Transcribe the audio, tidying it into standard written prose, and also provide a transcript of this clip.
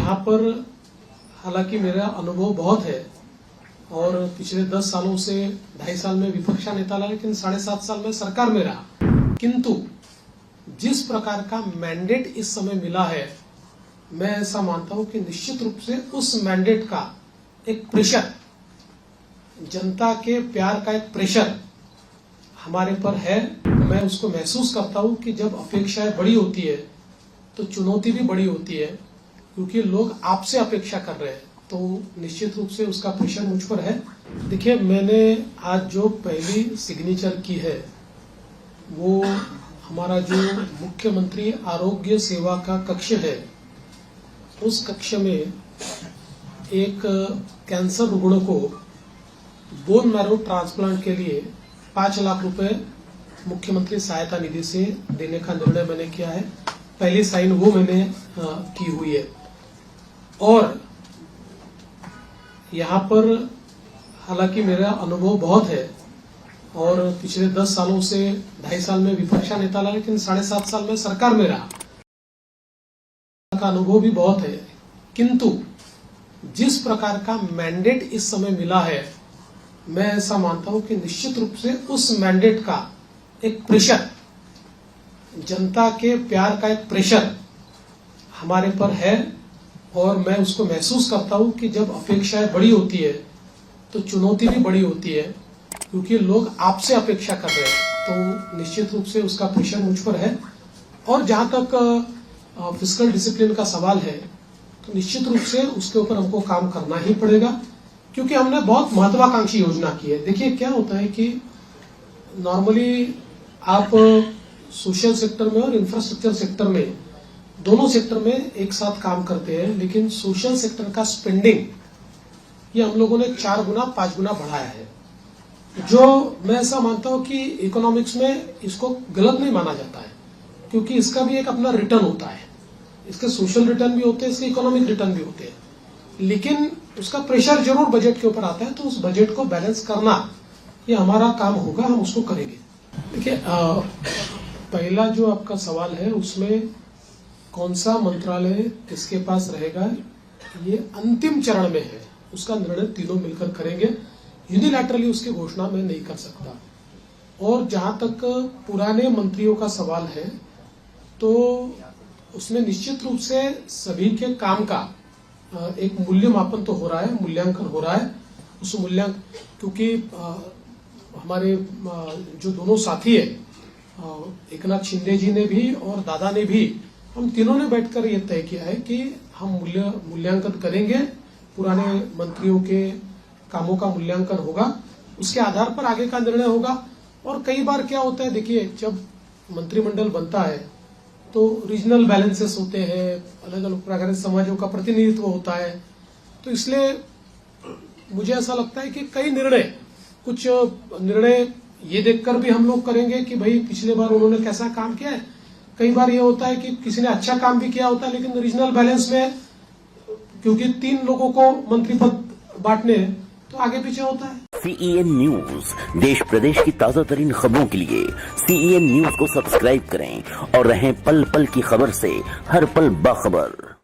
यहाँ पर हालांकि मेरा अनुभव बहुत है और पिछले 10 सालों से 2.5 साल में विपक्ष नेता रहा, लेकिन 7.5 साल में सरकार में रहा। किंतु जिस प्रकार का मैंडेट इस समय मिला है, मैं ऐसा मानता हूं कि निश्चित रूप से उस मैंडेट का एक प्रेशर, जनता के प्यार का एक प्रेशर हमारे पर है। मैं उसको महसूस करता हूं कि जब अपेक्षाएं बड़ी होती है तो चुनौती भी बड़ी होती है, क्योंकि लोग आपसे अपेक्षा कर रहे हैं, तो निश्चित रूप से उसका प्रेशर मुझ पर है। देखिए, मैंने आज जो पहली सिग्नेचर की है वो हमारा जो मुख्यमंत्री आरोग्य सेवा का कक्ष है, उस कक्ष में एक कैंसर रुग्ण को बोन मैरो ट्रांसप्लांट के लिए 5 लाख रुपए मुख्यमंत्री सहायता निधि से देने का निर्णय मैंने किया है। पहली साइन वो मैंने की हुई है। और यहाँ पर हालांकि मेरा अनुभव बहुत है और पिछले 10 सालों से 2.5 साल में विपक्ष नेता रहा, लेकिन 7.5 साल में सरकार में रहा का अनुभव भी बहुत है। किंतु जिस प्रकार का मैंडेट इस समय मिला है, मैं ऐसा मानता हूं कि निश्चित रूप से उस मैंडेट का एक प्रेशर, जनता के प्यार का एक प्रेशर हमारे पर है। और मैं उसको महसूस करता हूं कि जब अपेक्षाएं बड़ी होती है तो चुनौती भी बड़ी होती है, क्योंकि लोग आपसे अपेक्षा कर रहे हैं, तो निश्चित रूप से उसका प्रेशर मुझ पर है। और जहां तक फिस्कल डिसिप्लिन का सवाल है, तो निश्चित रूप से उसके ऊपर हमको काम करना ही पड़ेगा, क्योंकि हमने बहुत महत्वाकांक्षी योजना की है। देखिए, क्या होता है कि नॉर्मली आप सोशल सेक्टर में और इंफ्रास्ट्रक्चर सेक्टर में, दोनों सेक्टर में एक साथ काम करते हैं, लेकिन सोशल सेक्टर का स्पेंडिंग ये हम लोगों ने 4 गुना 5 गुना बढ़ाया है, जो मैं ऐसा मानता हूं कि इकोनॉमिक्स में इसको गलत नहीं माना जाता है, क्योंकि इसका भी एक अपना रिटर्न होता है। इसके सोशल रिटर्न भी होते हैं, इसके इकोनॉमिक रिटर्न भी होते हैं, लेकिन उसका प्रेशर जरूर बजट के ऊपर आता है। तो उस बजट को बैलेंस करना ये हमारा काम होगा, हम उसको करेंगे। देखिए, पहला जो आपका सवाल है उसमें कौन सा मंत्रालय किसके पास रहेगा, ये अंतिम चरण में है, उसका निर्णय तीनों मिलकर करेंगे। यूनिलैटरली उसकी घोषणा मैं नहीं कर सकता। और जहां तक पुराने मंत्रियों का सवाल है, तो उसमें निश्चित रूप से सभी के काम का एक मूल्यमापन तो हो रहा है, मूल्यांकन हो रहा है। उस मूल्यांकन, क्योंकि हमारे जो दोनों साथी है, एकनाथ शिंदे जी ने भी और दादा ने भी, हम तीनों ने बैठकर ये तय किया है कि हम मूल्यांकन करेंगे, पुराने मंत्रियों के कामों का मूल्यांकन होगा, उसके आधार पर आगे का निर्णय होगा। और कई बार क्या होता है, देखिए, जब मंत्रिमंडल बनता है तो रीजनल बैलेंसेस होते हैं, अलग अलग प्रकार के समाजों का प्रतिनिधित्व होता है, तो इसलिए मुझे ऐसा लगता है कि कुछ निर्णय ये देखकर भी हम लोग करेंगे कि भाई पिछले बार उन्होंने कैसा काम किया है। कई बार ये होता है कि किसी ने अच्छा काम भी किया होता है, लेकिन रीजनल बैलेंस में क्योंकि 3 लोगों को मंत्री पद बांटने हैं, तो आगे पीछे होता है। CEN न्यूज, देश प्रदेश की ताजा तरीन खबरों के लिए CEN न्यूज को सब्सक्राइब करें और रहें पल पल की खबर से हर पल बाखबर।